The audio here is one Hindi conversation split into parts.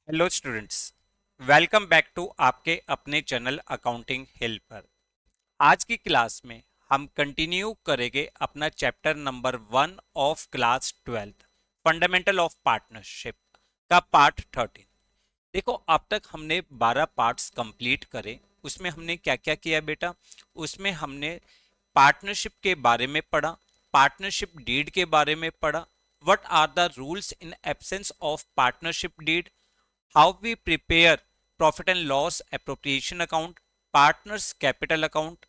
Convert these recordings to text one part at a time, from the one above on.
Hello students, welcome back to आपके अपने चैनल अकाउंटिंग हेल्पर। आज की क्लास में हम कंटिन्यू करेंगे अपना chapter number 1 of class 12 fundamental of partnership का पार्ट 13। देखो, अब तक हमने 12 पार्ट्स कंप्लीट करे। उसमें हमने क्या क्या किया बेटा? उसमें हमने पार्टनरशिप के बारे में पढ़ा, पार्टनरशिप डीड के बारे में पढ़ा, what are the rules in absence of partnership deed, how we prepare profit and loss appropriation account, partners capital account,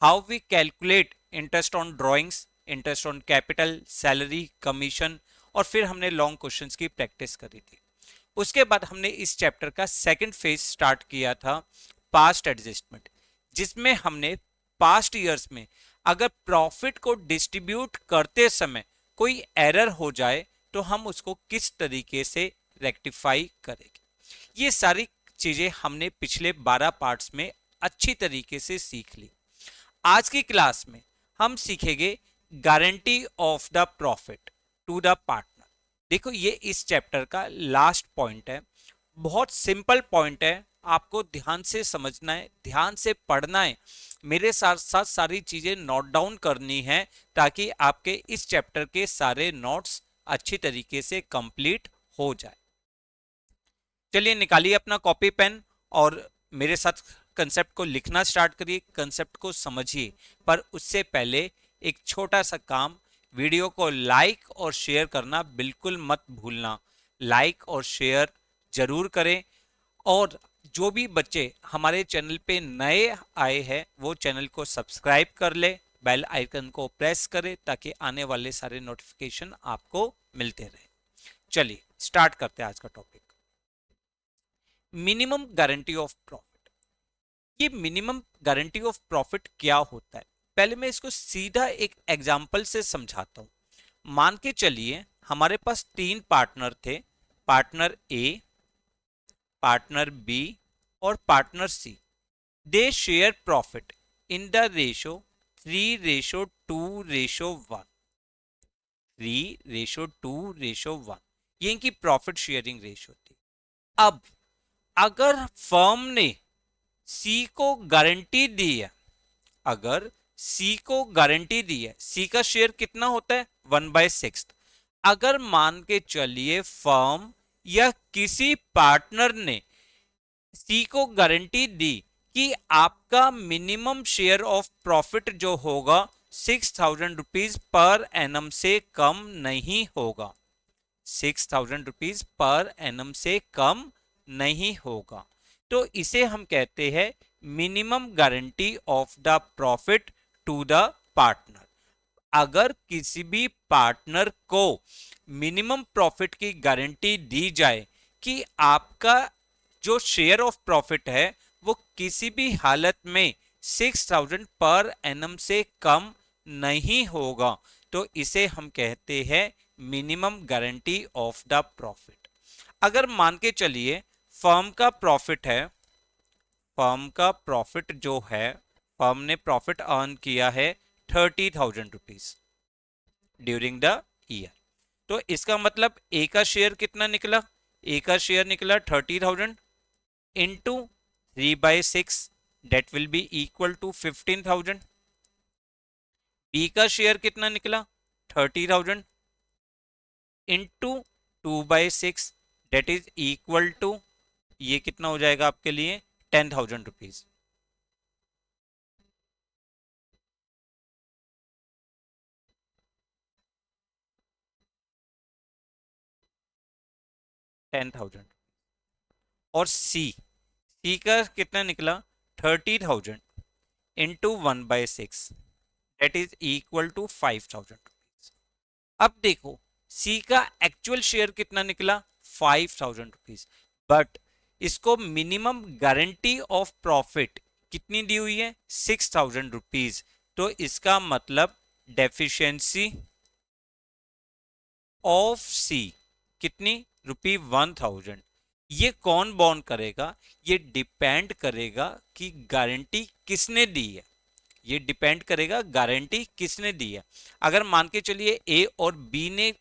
how we calculate interest on drawings, interest on capital, salary, commission, और फिर हमने लॉन्ग क्वेश्चंस की प्रैक्टिस करी थी। उसके बाद हमने इस चैप्टर का सेकंड फेज स्टार्ट किया था, पास्ट एडजस्टमेंट, जिसमें हमने पास्ट ईयर्स में अगर प्रॉफिट को डिस्ट्रीब्यूट करते समय कोई एरर हो जाए तो हम उसको किस तरीके से रेक्टिफाई करेंगे। ये सारी चीजें हमने पिछले 12 पार्ट्स में अच्छी तरीके से सीख ली। आज की क्लास में हम सीखेंगे guarantee of the profit to the partner. देखो, ये इस चैप्टर का लास्ट पॉइंट है। बहुत सिंपल पॉइंट है, आपको ध्यान से समझना है, ध्यान से पढ़ना है, मेरे साथ साथ सारी चीजें नोट डाउन करनी है ताकि आपके इस चैप्टर के सारे नोट्स अच्छी तरीके से कंप्लीट हो जाए। चलिए, निकालिए अपना कॉपी पेन और मेरे साथ कंसेप्ट को लिखना स्टार्ट करिए, कंसेप्ट को समझिए। पर उससे पहले एक छोटा सा काम, वीडियो को लाइक और शेयर करना बिल्कुल मत भूलना। लाइक और शेयर जरूर करें, और जो भी बच्चे हमारे चैनल पे नए आए हैं वो चैनल को सब्सक्राइब कर ले, बेल आइकन को प्रेस करें ताकि आने वाले सारे नोटिफिकेशन आपको मिलते रहे। चलिए स्टार्ट करते हैं आज का topic, minimum guarantee of profit. ये मिनिमम गारंटी ऑफ प्रॉफिट क्या होता है, पहले मैं इसको सीधा एक एग्जांपल से समझाता हूं। मान के चलिए हमारे पास 3 पार्टनर थे, पार्टनर ए, पार्टनर बी और partner C. They share profit in the ratio 3:2:1। 3:2:1 ये इनकी प्रॉफिट शेयरिंग रेशो थी। अब अगर फर्म ने सी को गारंटी दी है, अगर सी को गारंटी दी है, सी का शेयर कितना होता है? 1/6। अगर मान के चलिए फर्म या किसी पार्टनर ने सी को गारंटी दी कि आपका मिनिमम शेयर ऑफ प्रॉफिट जो होगा 6,000 रुपीज पर एनम से कम नहीं होगा, 6,000 रुपीज पर एनम से कम नहीं होगा, तो इसे हम कहते हैं minimum guarantee of the profit to the partner. अगर किसी भी पार्टनर को मिनिमम प्रॉफिट की गारंटी दी जाए कि आपका जो शेयर ऑफ प्रॉफिट है वो किसी भी हालत में 6,000 पर एनम से कम नहीं होगा, तो इसे हम कहते हैं minimum guarantee of the profit. अगर मान के चलिए फर्म का प्रॉफिट है, फर्म का प्रॉफिट जो है, फर्म ने प्रॉफिट अर्न किया है 30,000 रुपीज ड्यूरिंग द ईयर, तो इसका मतलब ए का शेयर कितना निकला? ए का शेयर निकला 30,000 into 3/6, that will be equal to 15,000। B का शेयर कितना निकला? 30,000 into 2/6, that is equal to, ये कितना हो जाएगा आपके लिए? 10,000 रुपीज। और सी का कितना निकला? 30,000 into 1/6, that is equal to 5,000 rupees. अब देखो, सी का एक्चुअल शेयर कितना निकला? 5,000 रुपीज, बट इसको मिनिमम गारंटी ऑफ प्रॉफिट कितनी दी हुई है? 6,000 रुपीज, तो इसका मतलब डेफिशिएंसी ऑफ सी कितनी? ₹1,000। ये कौन बॉन्ड करेगा? ये डिपेंड करेगा कि गारंटी किसने दी है, ये डिपेंड करेगा गारंटी किसने दी है। अगर मान के चलिए ए और बी ने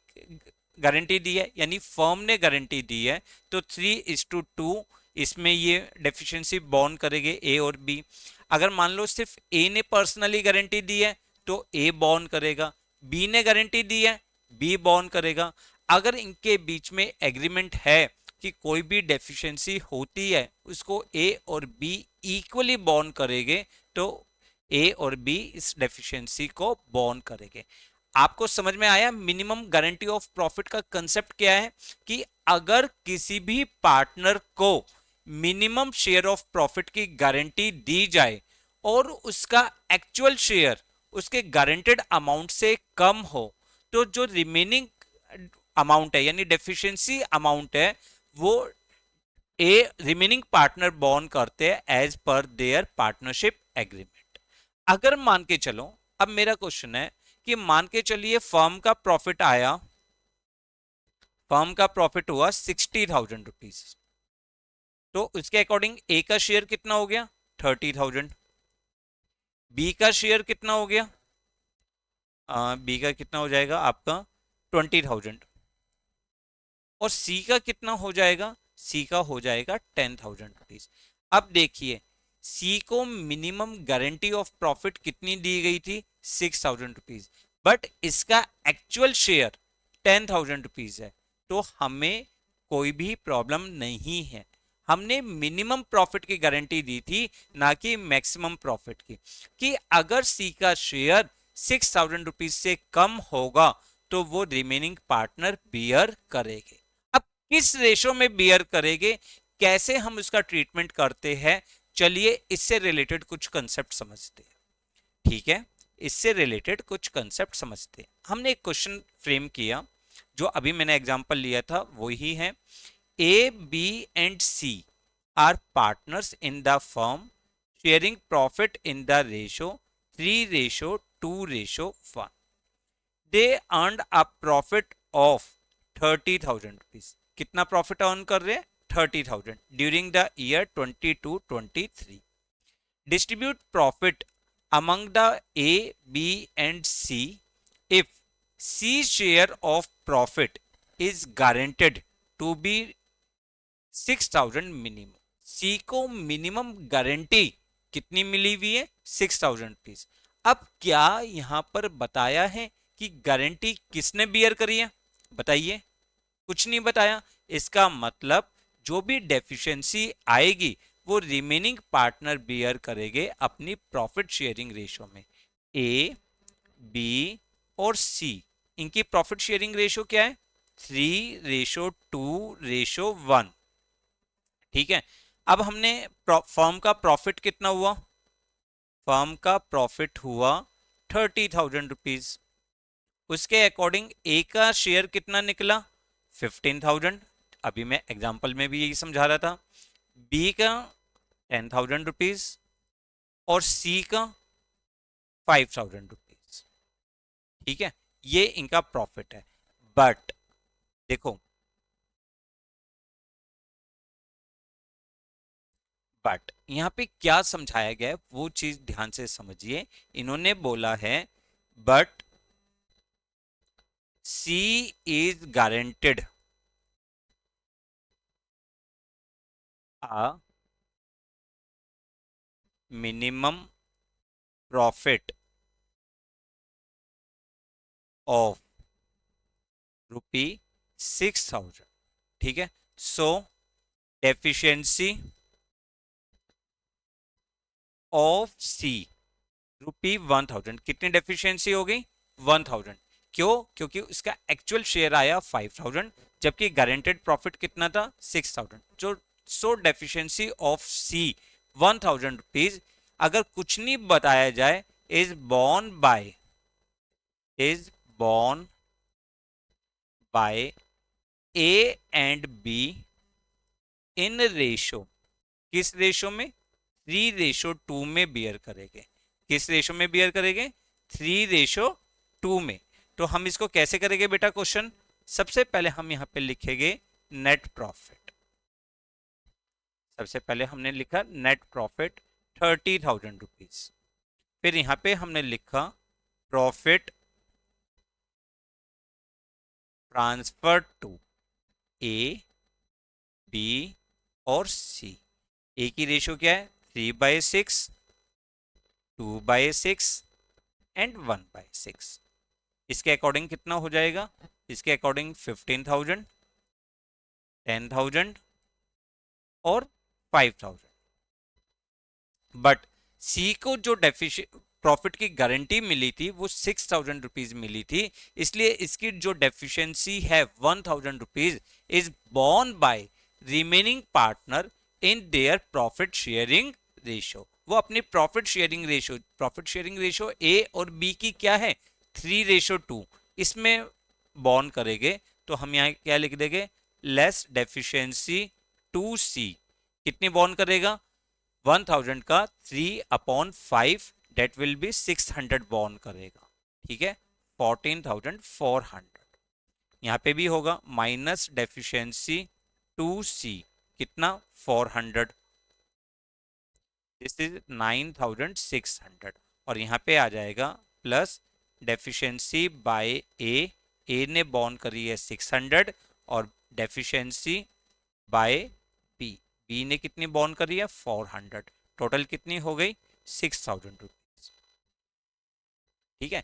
गारंटी दी है, यानी फर्म ने गारंटी दी है, तो 3:2 इसमें ये डेफिशिएंसी बॉर्न करेंगे ए और बी। अगर मान लो सिर्फ ए ने पर्सनली गारंटी दी है तो ए बॉर्न करेगा, बी ने गारंटी दी है बी बॉर्न करेगा। अगर इनके बीच में एग्रीमेंट है कि कोई भी डेफिशिएंसी होती है उसको ए और बी इक्वली बॉर्न करेंगे, तो ए और बी इस डेफिशिएंसी को बॉर्न करेंगे। आपको समझ में आया मिनिमम गारंटी ऑफ प्रॉफिट का कंसेप्ट क्या है? कि अगर किसी भी पार्टनर को मिनिमम शेयर ऑफ प्रॉफिट की गारंटी दी जाए और उसका एक्चुअल शेयर उसके गारंटेड अमाउंट से कम हो, तो जो रिमेनिंग अमाउंट है यानी डेफिशिएंसी अमाउंट है वो ए रिमेनिंग पार्टनर बॉर्न करते हैं as per there partnership agreement. अगर मान के चलो, अब मेरा क्वेश्चन है कि मान के चलिए फर्म का प्रॉफिट आया, फर्म का प्रॉफिट हुआ 60,000 रुपीज, तो उसके अकॉर्डिंग ए का शेयर कितना हो गया 30,000, बी का शेयर कितना हो गया, बी का कितना हो जाएगा आपका 20,000, और सी का कितना हो जाएगा, सी का हो जाएगा 10,000 रुपीज। अब देखिए सी को मिनिमम गारंटी ऑफ प्रॉफिट कितनी दी गई थी 6,000 रुपीज, बट इसका एक्चुअल शेयर 10,000 रुपीज है, तो हमें कोई भी प्रॉब्लम नहीं है। हमने मिनिमम प्रॉफिट की गारंटी दी थी ना कि मैक्सिमम प्रॉफिट की, कि अगर सी का शेयर 6,000 रुपीज से कम होगा तो वो रिमेनिंग पार्टनर बियर करेंगे। अब किस रेशो में बियर करेंगे, कैसे हम उसका ट्रीटमेंट करते हैं, चलिए इससे रिलेटेड कुछ कंसेप्ट समझते हैं। ठीक है, इससे रिलेटेड कुछ कंसेप्ट समझते हैं। हमने एक क्वेश्चन फ्रेम किया, जो अभी मैंने एग्जांपल लिया था वही है। A B and C are partners in the firm sharing profit in the ratio 3:2:1। They earned a profit of 30,000 rupees. कितना प्रॉफिट अर्न कर रहे हैं 30,000 during the year 22-23। Distribute profit among the A, B and C if C's share of profit is guaranteed to be 6,000 minimum. C को मिनिमम गारंटी कितनी मिली हुई है 6,000 रुपीज। अब क्या यहां पर बताया है कि गारंटी किसने बियर करी है, बताइए, कुछ नहीं बताया। इसका मतलब जो भी डेफिशिएंसी आएगी वो रिमेनिंग पार्टनर बियर करेंगे अपनी प्रॉफिट शेयरिंग रेशो में। ए बी और सी, इनकी प्रॉफिट शेयरिंग रेशो क्या है 3:2:1। ठीक है, अब हमने फर्म का प्रॉफिट कितना हुआ, फर्म का प्रॉफिट हुआ 30,000 रुपीज, उसके अकॉर्डिंग ए का शेयर कितना निकला 15,000, अभी मैं एग्जांपल में भी यही समझा रहा था। बी का 10,000 रुपीज और सी का 5,000 रुपीज। ठीक है, ये इनका प्रॉफिट है। बट देखो, बट यहां पे क्या समझाया गया है वो चीज ध्यान से समझिए। इन्होंने बोला है but C is guaranteed a minimum profit of ₹6,000। ठीक है, सो डेफिशिएंसी ऑफ सी ₹1,000। कितनी डेफिशिएंसी हो गई 1,000। क्यों? क्योंकि उसका एक्चुअल शेयर आया 5,000 जबकि गारंटेड प्रॉफिट कितना था 6,000। जो so deficiency of C 1,000 rupees, अगर कुछ नहीं बताया जाए, is borne by A and B in ratio. किस रेशो में 3:2 में बियर करेंगे। किस रेशो में बियर करेंगे 3:2 में। तो हम इसको कैसे करेंगे बेटा क्वेश्चन, सबसे पहले हम यहां पे लिखेंगे नेट प्रॉफिट। सबसे पहले हमने लिखा नेट प्रॉफिट 30,000 रुपीज, फिर यहां पे हमने लिखा profit transfer to A, B और सी। ए की रेशियो क्या है? 3/6, 2/6 एंड 1/6। इसके अकॉर्डिंग कितना हो जाएगा? इसके अकॉर्डिंग 15,000, 10,000 और 5,000। बट सी को जो प्रॉफिट की गारंटी मिली थी वो 6,000 रुपीज मिली थी, इसलिए इसकी जो डेफिशिएंसी है 1,000 rupees is borne by remaining partner in their profit sharing ratio. वो अपनी प्रॉफिट शेयरिंग रेशियो ए और बी की क्या है? 3:2 इसमें बॉर्न करेंगे। तो हम यहाँ क्या लिख देंगे? लेस डेफिशिएंसी टू सी कितनी बॉर्न करेगा? 1,000 का 3/5 डेट विल बी 600 बॉर्न करेगा। ठीक है, 14,400। यहाँ पे भी होगा माइनस डेफिशिएंसी टू सी कितना? 400, दिस इज 9,600। और यहाँ पे आ जाएगा प्लस डेफिशिएंसी बाय ए ने बॉर्न करी है 600 और डेफिशिएंसी बाय बी ने कितनी बॉर्न करी है? 400। टोटल कितनी हो गई? 6,000 रुपीज। ठीक है,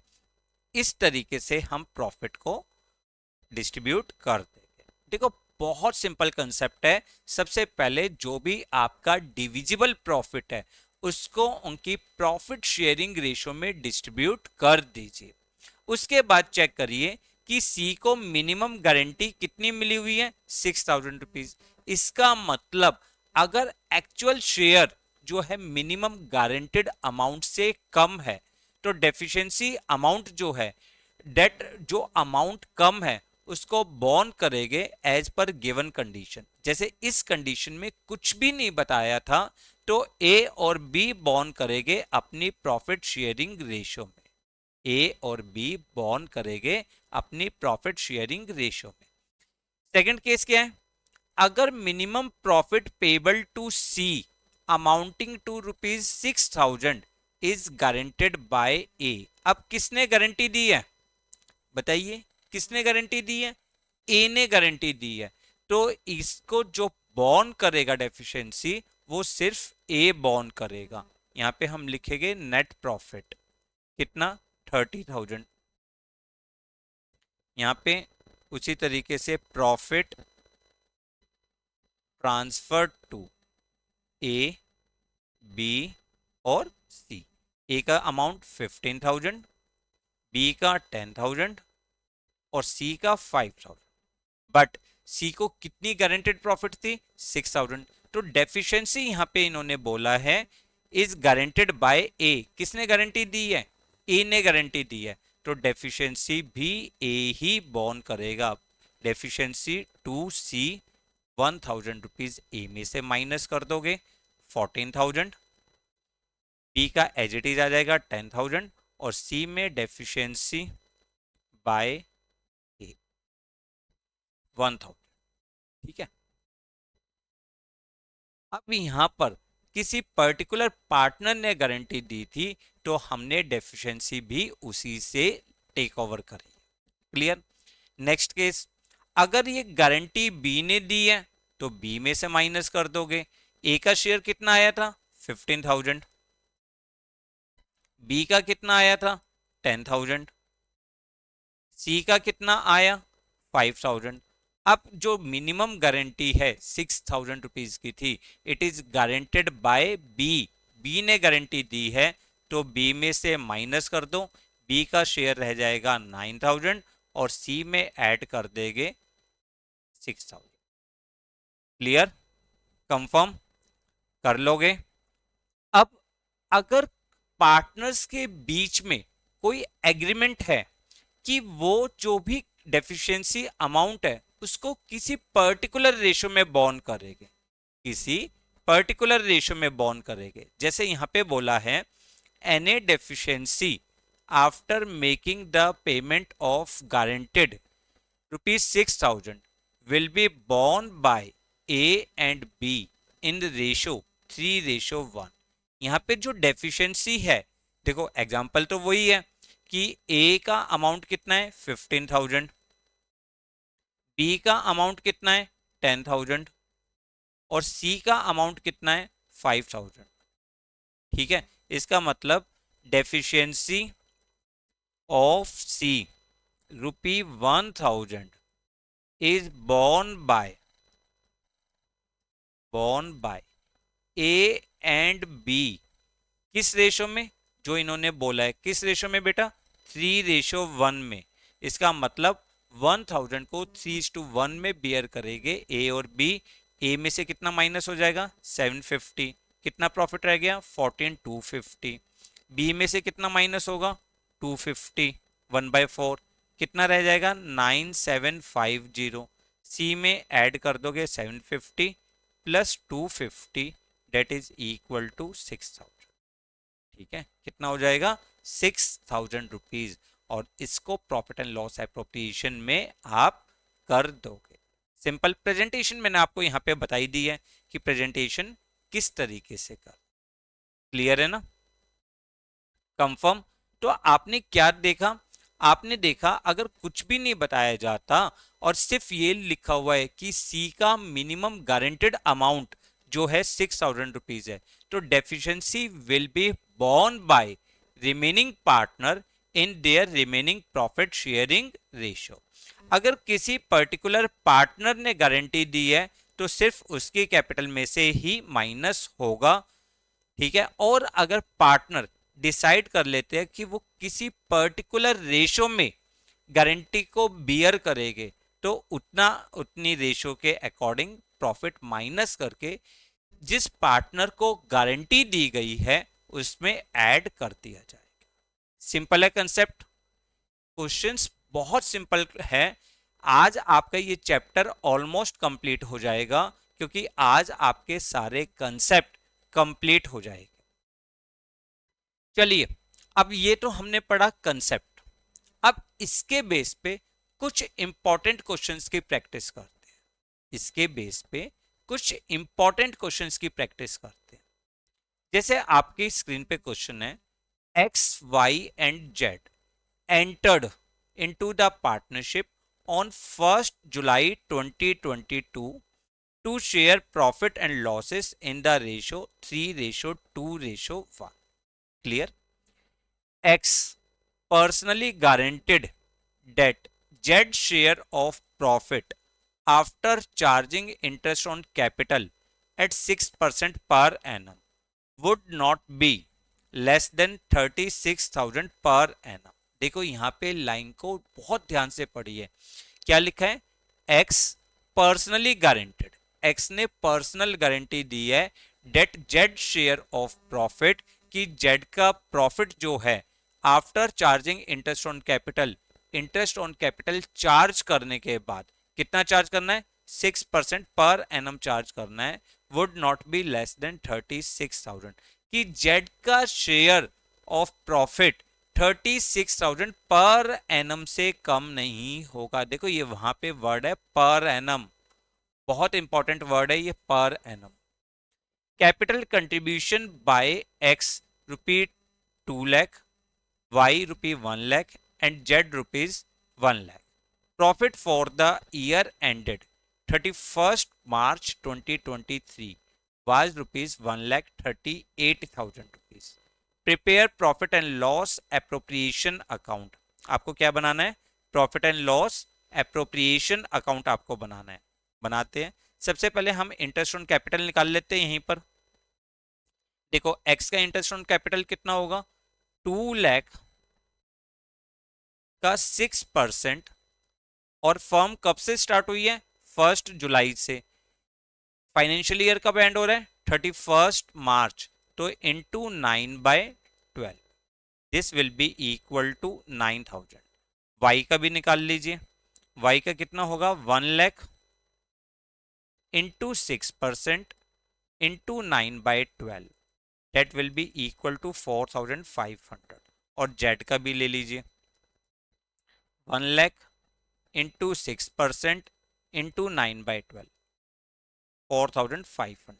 इस तरीके से हम प्रॉफिट को डिस्ट्रीब्यूट कर देंगे। देखो बहुत सिंपल कंसेप्ट है। सबसे पहले जो भी आपका डिविजिबल प्रॉफिट है उसको उनकी प्रॉफिट शेयरिंग रेशियो में डिस्ट्रीब्यूट कर दीजिए। उसके बाद चेक करिए कि सी को मिनिमम गारंटी कितनी मिली हुई है? 6,000 रुपीज। इसका मतलब अगर एक्चुअल शेयर जो है मिनिमम गारंटेड अमाउंट से कम है तो डेफिशिएंसी अमाउंट जो है, डेट जो अमाउंट कम है उसको बॉर्न करेंगे एज पर गिवन कंडीशन। जैसे इस कंडीशन में कुछ भी नहीं बताया था तो ए और बी बॉर्न करेंगे अपनी प्रॉफिट शेयरिंग रेशियो में। ए और बी बॉर्न करेंगे अपनी प्रॉफिट शेयरिंग रेशियो में। सेकंड केस क्या है? अगर minimum profit payable to C amounting to ₹6,000 is guaranteed by A. अब किसने गारंटी दी है? बताइए, किसने गारंटी दी है? ए ने गारंटी दी है। तो इसको जो बॉर्न करेगा डेफिशिएंसी वो सिर्फ ए बॉर्न करेगा। यहां पे हम लिखेंगे नेट प्रॉफिट कितना? 30,000। यहां पे उसी तरीके से profit transfer to A, B और सी। ए का अमाउंट 15,000, बी का 10,000 और सी का 5,000। बट सी को कितनी गारंटेड प्रॉफिट थी? 6,000। तो डेफिशिएंसी यहां पे इन्होंने बोला है इज गारंटेड बाय ए। किसने गारंटी दी है? ए ने गारंटी दी है। तो डेफिशिएंसी भी ए ही बॉर्न करेगा। डेफिशिएंसी टू सी 1,000 रुपीज ए में से माइनस कर दोगे 14,000, बी का एज इट इज आ जाएगा 10,000 और सी में डेफिशिएंसी बाय ए 1,000। ठीक है, अब यहां पर किसी पर्टिकुलर पार्टनर ने गारंटी दी थी तो हमने डेफिशिएंसी भी उसी से टेक ओवर करी। क्लियर? नेक्स्ट केस, अगर ये गारंटी बी ने दी है तो बी में से माइनस कर दोगे। ए का शेयर कितना आया था? 15,000। बी का कितना आया था? 10,000। सी का कितना आया? 5,000। अब जो मिनिमम गारंटी है 6,000 रुपीज की थी, it is guaranteed by B. B ने गारंटी दी है तो बी में से माइनस कर दो। बी का शेयर रह जाएगा 9,000 और सी में ऐड कर देंगे 6,000। क्लियर? कंफर्म कर लोगे? अब अगर पार्टनर्स के बीच में कोई एग्रीमेंट है कि वो जो भी डेफिशिएंसी अमाउंट है उसको किसी पर्टिकुलर रेशो में बॉर्न करेंगे, किसी पर्टिकुलर रेशो में बॉर्न करेंगे। जैसे यहां पे बोला है any deficiency after making the payment of guaranteed ₹6,000 will be borne by A and B in the ratio 3:1। यहां पे जो डेफिशिएंसी है, देखो एग्जांपल तो वही है कि A का अमाउंट कितना है? 15,000, बी का अमाउंट कितना है 10,000 और सी का अमाउंट कितना है 5,000। ठीक है, इसका मतलब deficiency of C ₹1,000 is borne by A and B. किस रेशो में? जो इन्होंने बोला है किस रेशो में बेटा? 3:1 में। इसका मतलब 1,000 को 3:1 में बियर करेंगे ए और बी। ए में से कितना माइनस हो जाएगा 750, कितना प्रॉफिट रह गया 14,250। बी में से कितना माइनस होगा 250, 1/4 कितना रह जाएगा 9,750। सी में ऐड कर दोगे 750 plus 250 that is equal to 6,000। ठीक है, कितना हो जाएगा 6,000 रुपीज। और इसको प्रॉफिट एंड लॉस एप्रोप्रिएशन में आप कर दोगे। सिंपल प्रेजेंटेशन मैंने आपको यहाँ पे बताई दी है कि प्रेजेंटेशन किस तरीके से कर। क्लियर है ना? कंफर्म? तो आपने क्या देखा? आपने देखा अगर कुछ भी नहीं बताया जाता और सिर्फ ये लिखा हुआ है कि सी का मिनिमम गारंटेड अमाउंट जो है 6,000 रुपीज है, तो deficiency will be borne by remaining partner in their remaining profit sharing ratio. अगर किसी पर्टिकुलर पार्टनर ने गारंटी दी है तो सिर्फ उसके कैपिटल में से ही माइनस होगा। ठीक है, और अगर पार्टनर डिसाइड कर लेते हैं कि वो किसी पर्टिकुलर रेशो में गारंटी को बियर करेंगे तो उतनी रेशो के अकॉर्डिंग प्रॉफिट माइनस करके जिस पार्टनर को गारंटी दी गई है उसमें ऐड कर दिया जाएगा। सिंपल है कंसेप्ट। क्वेश्चंस बहुत सिंपल है। आज आपका ये चैप्टर ऑलमोस्ट कंप्लीट हो जाएगा क्योंकि आज आपके सारे कंसेप्ट कंप्लीट हो जाएंगे। चलिए, अब ये तो हमने पढ़ा कंसेप्ट। अब इसके बेस पे कुछ इंपॉर्टेंट क्वेश्चंस की प्रैक्टिस करते हैं। इसके बेस पे कुछ इंपॉर्टेंट क्वेश्चंस की प्रैक्टिस करते हैं। जैसे आपकी स्क्रीन पे क्वेश्चन है, X Y and Z entered into the partnership on 1st July 2022 to share profit and losses in the ratio 3:2:1. Clear? X personally guaranteed that Z share of profit after charging interest on capital at 6% per annum would not be less than 36,000 per annum. देखो यहाँ पे लाइन को बहुत ध्यान से पढ़िए। क्या लिखा है? एक्स पर्सनली गारंटेड, एक्स ने पर्सनल गारंटी दी है date Z share of profit, कि जेड का प्रॉफिट जो है after charging interest on capital, interest on capital charge करने के बाद कितना चार्ज करना है 6% पर एनम चार्ज करना है, would not be less than 36,000, कि जेड का share of profit 36,000 per annum से कम नहीं होगा। देखो ये वहां पे वर्ड है पर एनम, बहुत इंपॉर्टेंट वर्ड है ये per annum. Capital contribution by X ₹2 lakh, Y ₹1 lakh and Z ₹1 lakh. Profit for the year ended 31st March 2023 was ₹1,38,000। Prepare profit and loss appropriation account. आपको क्या बनाना है? Profit and loss appropriation account आपको बनाना है। बनाते हैं। सबसे पहले हम इंटरेस्ट ऑन कैपिटल निकाल लेते हैं। यहीं पर देखो एक्स का इंटरेस्ट ऑन कैपिटल कितना होगा 2 लाख का 6%, और फर्म कब से स्टार्ट हुई है 1 जुलाई से। फाइनेंशियल ईयर कब एंड हो रहा है 31 मार्च, तो into 9/12 this will be equal to 9,000। Y का भी निकाल लीजिए। वाई का कितना होगा 1 lakh into 6% into 9/12 that will be equal to 4,500। और जेड का भी ले लीजिए 1 लाख इंटू 6% इंटू 9/12 4,500।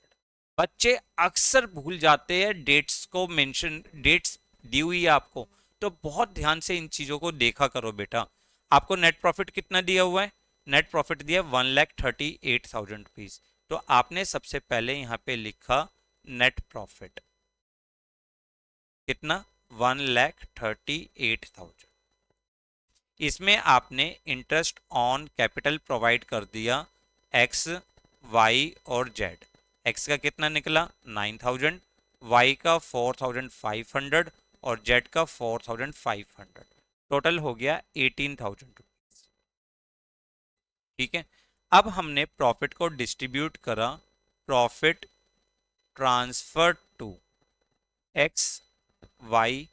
बच्चे अक्सर भूल जाते हैं डेट्स को मेंशन, डेट्स दी हुई है आपको तो बहुत ध्यान से इन चीजों को देखा करो बेटा। आपको नेट प्रॉफिट कितना दिया हुआ है नेट प्रॉफिट दिया 1,38,000 रुपीज। तो आपने सबसे पहले यहाँ पे लिखा नेट प्रॉफिट कितना 1,38,000। इसमें आपने इंटरेस्ट ऑन कैपिटल प्रोवाइड कर दिया एक्स वाई और जेड। एक्स का कितना निकला 9,000, वाई का 4,500 और जेड का 4,500। टोटल हो गया 18,000 रुपीज। ठीक है, अब हमने प्रॉफिट को डिस्ट्रीब्यूट करा, profit transfer to X Y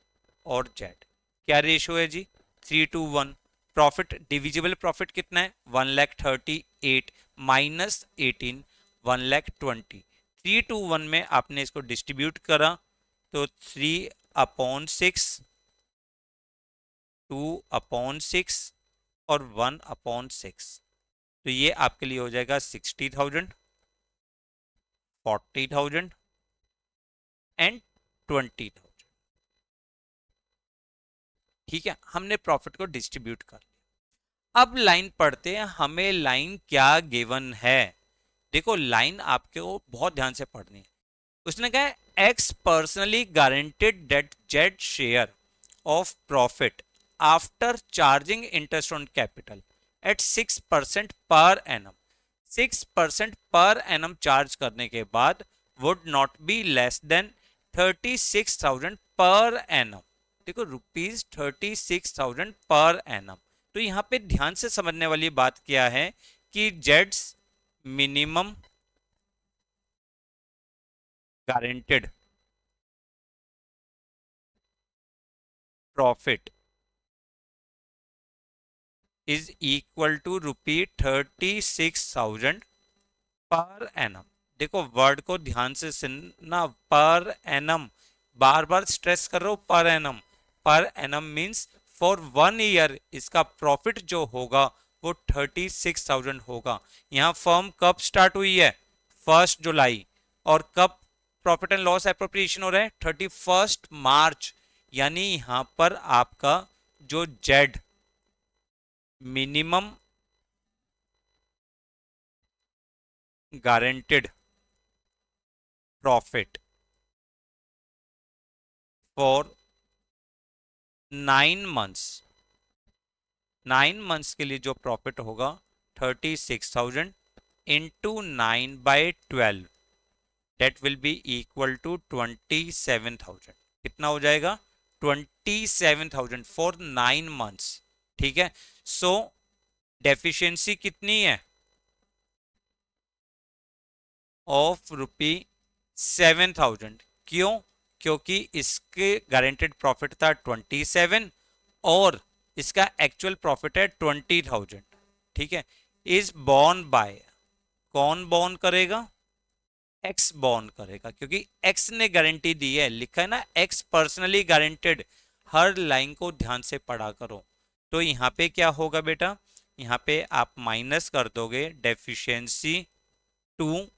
और जेड। क्या रेशियो है जी 3:1। प्रॉफिट डिविजिबल प्रॉफिट कितना है 1,38 माइनस 18 1,20। 3:1 में आपने इसको डिस्ट्रीब्यूट करा तो 3/6, 2/6 और 1/6। तो ये आपके लिए हो जाएगा 60,000, 40,000 एंड 20,000। ठीक है, हमने प्रॉफिट को डिस्ट्रीब्यूट कर लिया। अब लाइन पढ़ते हैं, हमें लाइन क्या गिवन है। देखो लाइन आपको बहुत ध्यान से पढ़नी है। उसने कहा है x personally guaranteed that Z share of profit after charging interest on capital eight 6% per annum. 6% per annum charge करने के बाद would not be less than 36,000 per annum. देखो ₹36,000 पर एनम। तो यहां पे ध्यान से समझने वाली बात क्या है कि जेड्स minimum guaranteed profit is equal to ₹36,000 per annum. देखो वर्ड को ध्यान से सुनना, पर एनम, बार बार स्ट्रेस कर रहा हूं per annum. Per annum means for 1 year इसका प्रॉफिट जो होगा वो 36,000 होगा। यहां फर्म कब स्टार्ट हुई है 1 जुलाई, और कब प्रॉफिट एंड लॉस एप्रोप्रिएशन हो रहा है 31 मार्च। यानी यहां पर आपका जो Z minimum guaranteed profit for 9 months, 9 months के लिए जो प्रॉफिट होगा 36,000 into 9/12 that will be equal to 27,000। कितना हो जाएगा 27,000 फॉर 9 मंथ्स। ठीक है, सो डेफिशिएंसी कितनी है ऑफ ₹7,000। क्यों, क्योंकि इसके गारंटेड प्रॉफिट था 27 और इसका एक्चुअल प्रॉफिट है 20,000। ठीक है, इज बॉर्न बाय, कौन बॉर्न करेगा एक्स बॉर्न करेगा, क्योंकि एक्स ने गारंटी दी है। लिखा है ना एक्स पर्सनली गारंटेड। हर लाइन को ध्यान से पढ़ा करो। तो यहाँ पे क्या होगा बेटा, यहाँ पे आप माइनस कर दोगे डेफिशिएंसी टू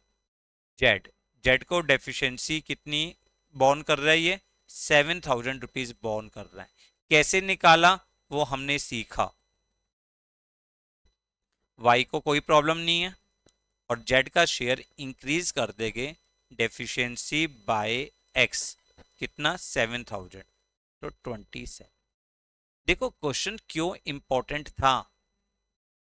जेड। जेड को डेफिशिएंसी कितनी बॉर्न कर रहा है ये 7,000 रुपीज बॉर्न कर रहा है। कैसे निकाला वो हमने सीखा। वाई को कोई प्रॉब्लम नहीं है और जेड का शेयर इंक्रीज कर देंगे डेफिशिएंसी बाय एक्स। कितना 7,000, तो 27। देखो क्वेश्चन क्यों इंपॉर्टेंट था।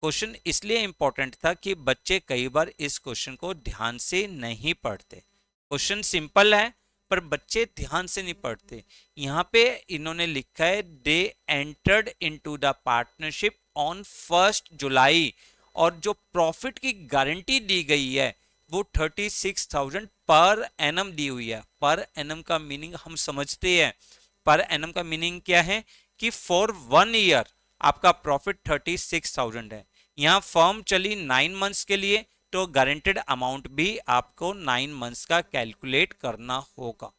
क्वेश्चन इसलिए इंपॉर्टेंट था कि बच्चे कई बार इस क्वेश्चन को ध्यान से नहीं पढ़ते। क्वेश्चन सिंपल है पर बच्चे ध्यान से नहीं पढ़ते। यहाँ पे इन्होंने लिखा है they entered into the partnership on 1 जुलाई, और जो प्रॉफिट की गारंटी दी गई है वो 36,000 पर एनम दी हुई है। पर एनम का मीनिंग हम समझते हैं। पर एनम का मीनिंग क्या है कि फॉर 1 ईयर आपका प्रॉफिट 36,000 है। यहां फर्म चली 9 मंथ्स के लिए, तो गारंटेड अमाउंट भी आपको 9 मंथ्स का कैलकुलेट करना होगा।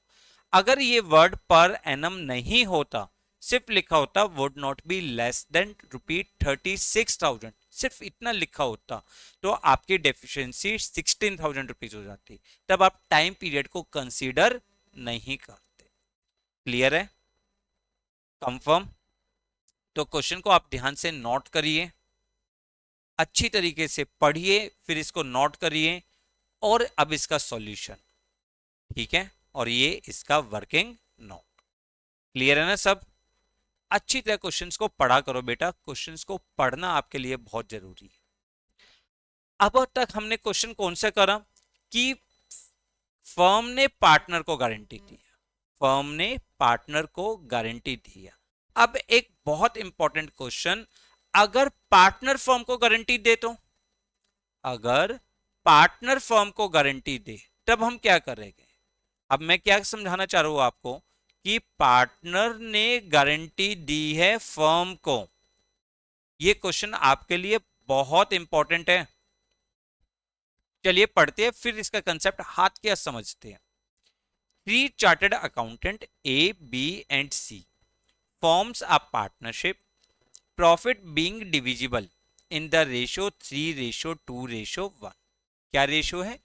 अगर ये वर्ड पर एनम नहीं होता, सिर्फ लिखा होता would not be less than ₹36,000, सिर्फ इतना लिखा होता, तो आपकी डेफिशिएंसी 16,000 रुपीज हो जाती। तब आप टाइम पीरियड को कंसीडर नहीं करते। क्लियर है, कंफर्म। तो क्वेश्चन को आप ध्यान से नोट करिए। अच्छी तरीके से पढ़िए, फिर इसको नोट करिए और अब इसका सॉल्यूशन, ठीक है, और ये इसका वर्किंग नोट। क्लियर है ना सब? अच्छी तरह क्वेश्चंस को पढ़ा करो बेटा, क्वेश्चंस को पढ़ना आपके लिए बहुत जरूरी है। अब तक हमने क्वेश्चन कौन सा करा कि फर्म ने पार्टनर को गारंटी दिया, फर्म ने पार्टनर को गारंटी दिया। अब एक बहुत इंपॉर्टेंट क्वेश्चन, अगर पार्टनर फर्म को गारंटी दे तो, अगर पार्टनर फर्म को गारंटी दे तब हम क्या करेंगे? अब मैं क्या समझाना चाह रहा हूं आपको कि पार्टनर ने गारंटी दी है फर्म को। ये क्वेश्चन आपके लिए बहुत इंपॉर्टेंट है। चलिए पढ़ते हैं, फिर इसका कंसेप्ट हाथ क्या समझते हैं। Three chartered accountant A, B and C forms a partnership, profit being divisible in the ratio 3:2:1। क्या रेशो है?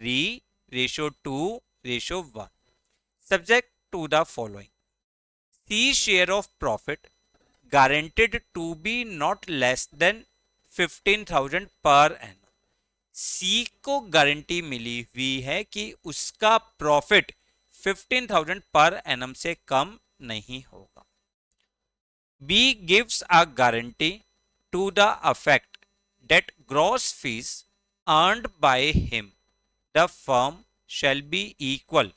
3:2:1। Subject to the following: C share of profit guaranteed to be not less than 15,000 per annum। सी को गारंटी मिली हुई है कि उसका प्रॉफिट 15,000 पर एनम से कम नहीं होगा। B gives a guarantee to the effect that gross fees earned by him, the firm, shall be equal,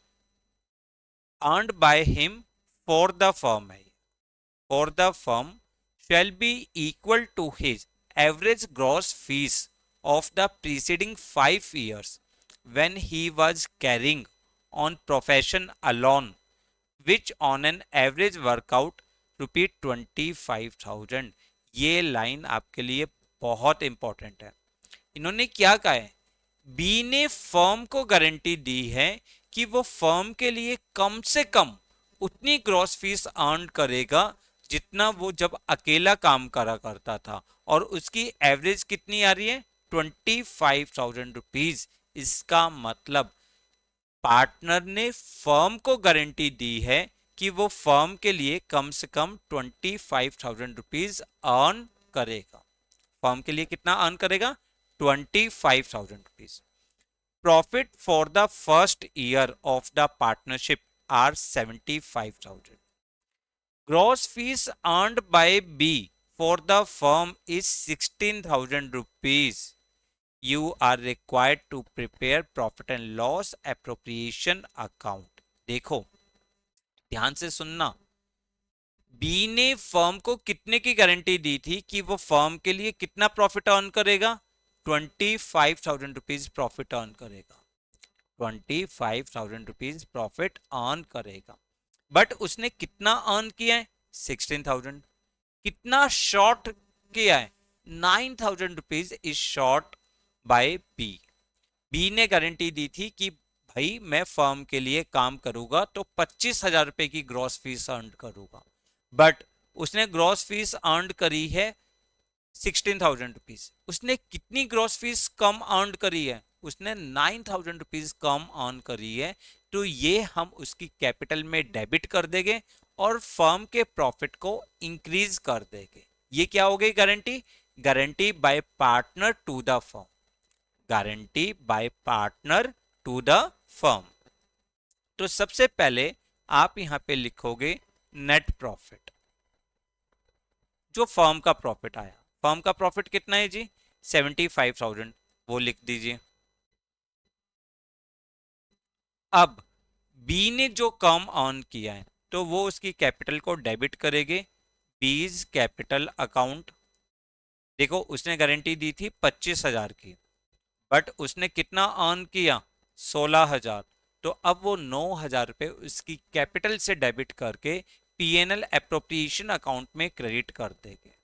earned by him for the firm है, for the firm shall be equal to his average gross fees of the preceding 5 years when he was carrying on profession alone, which on an average work out ₹25,000। ये लाइन आपके लिए बहुत इंपॉर्टेंट है। इन्होंने क्या कहा है? बी ने फर्म को गारंटी दी है कि वो फर्म के लिए कम से कम उतनी ग्रॉस फीस अर्न करेगा जितना वो जब अकेला काम करा करता था, और उसकी एवरेज कितनी आ रही है? ₹25,000। इसका मतलब पार्टनर ने फर्म को गारंटी दी है कि वो फर्म के लिए कम से कम ₹25,000 अर्न करेगा। फर्म के लिए कितना अर्न करेगा? ₹25,000। Profit for the first year of the partnership are 75,000। Gross fees earned by B for the firm is ₹16,000। You are required to prepare profit and loss appropriation account। देखो ध्यान से सुनना, बी ने फर्म को कितने की गारंटी दी थी कि वो फर्म के लिए कितना प्रॉफिट अर्न करेगा? ₹25,000 प्रॉफिट अर्न करेगा, ₹25,000 प्रॉफिट अर्न करेगा। बट उसने कितना अर्न किया है? 16,000। कितना शॉर्ट किया है? ₹9,000 is short by B. B ने गारंटी दी थी कि भाई मैं फर्म के लिए काम करूंगा तो ₹25,000 की ग्रॉस फीस अर्न करूंगा, बट उसने ग्रॉस फीस अर्न करी है ₹16,000। उसने कितनी ग्रॉस फीस कम अर्न करी है? उसने ₹9,000 कम अर्न करी है। तो ये हम उसकी कैपिटल में डेबिट कर देंगे और फर्म के प्रॉफिट को इंक्रीज कर देंगे। ये क्या हो गई? Guarantee. Guarantee by partner to the firm, guarantee by partner to the firm. तो सबसे पहले आप यहां पे लिखोगे नेट प्रॉफिट, जो फर्म का प्रॉफिट आया। फर्म का प्रॉफिट कितना है जी? 75,000, वो लिख दीजिए। अब बी ने जो कम अर्न किया है तो वो उसकी कैपिटल को डेबिट करेंगे, बीज कैपिटल अकाउंट। देखो उसने गारंटी दी थी 25,000 की, बट उसने कितना अर्न किया? 16,000। तो अब वो 9,000 रुपए उसकी कैपिटल से डेबिट करके पीएनएल अप्रोप्रिएशन अकाउंट में क्रेडिट कर देंगे।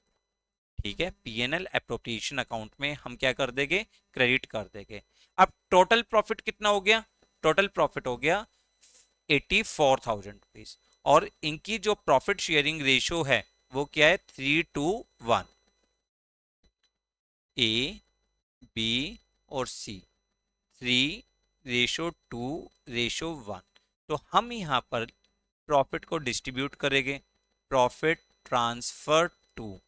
ठीक है, पीएनएल अप्रोप्रिएशन अकाउंट में हम क्या कर देंगे? क्रेडिट कर देंगे। अब टोटल प्रॉफिट कितना हो गया? टोटल प्रॉफिट हो गया 84,000 रुपीज, और इनकी जो प्रॉफिट शेयरिंग रेशियो है वो क्या है? 3:1। ए, बी और सी 3:2:1। तो हम यहां पर प्रॉफिट को डिस्ट्रीब्यूट करेंगे। प्रॉफिट ट्रांसफर टू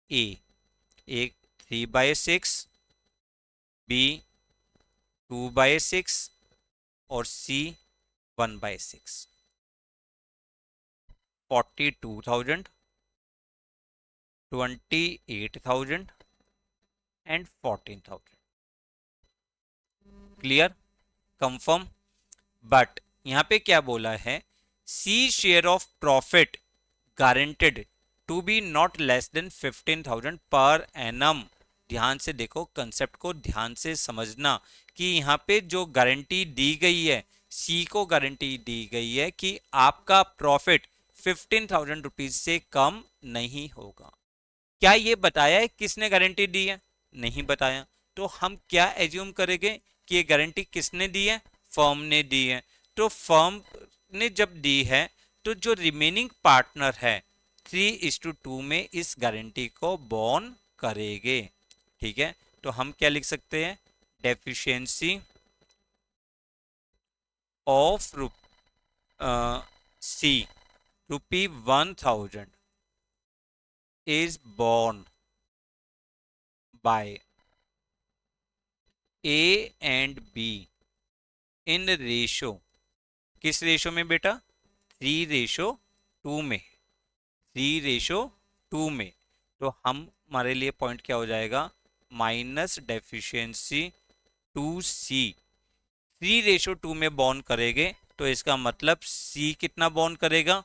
ए, एक 3/6, बी 2/6 और C 1/6। 42,000, 28,000 and 14,000। Clear, confirm. But यहां पे क्या बोला है, C share of profit guaranteed to be not less than 15,000 per annum. ध्यान से देखो, कंसेप्ट को ध्यान से समझना कि यहाँ पे जो गारंटी दी गई है, सी को गारंटी दी गई है कि आपका प्रॉफिट 15,000 रुपीज से कम नहीं होगा। क्या ये बताया है किसने गारंटी दी है? नहीं बताया। तो हम क्या एज्यूम करेंगे कि ये गारंटी किसने दी है? फर्म ने दी है। तो फर्म ने जब दी है तो जो रिमेनिंग पार्टनर है 3:2 में इस गारंटी को बॉर्न करेंगे। ठीक है, तो हम क्या लिख सकते हैं, deficiency of C ₹1,000 is borne by A and B in ratio, किस रेशो में बेटा? 3:2 में, 3:2 में। तो हम हमारे लिए पॉइंट क्या हो जाएगा, माइनस डेफिशिएंसी 2C। 3:2 में बॉर्न करेंगे तो इसका मतलब C कितना बॉर्न करेगा,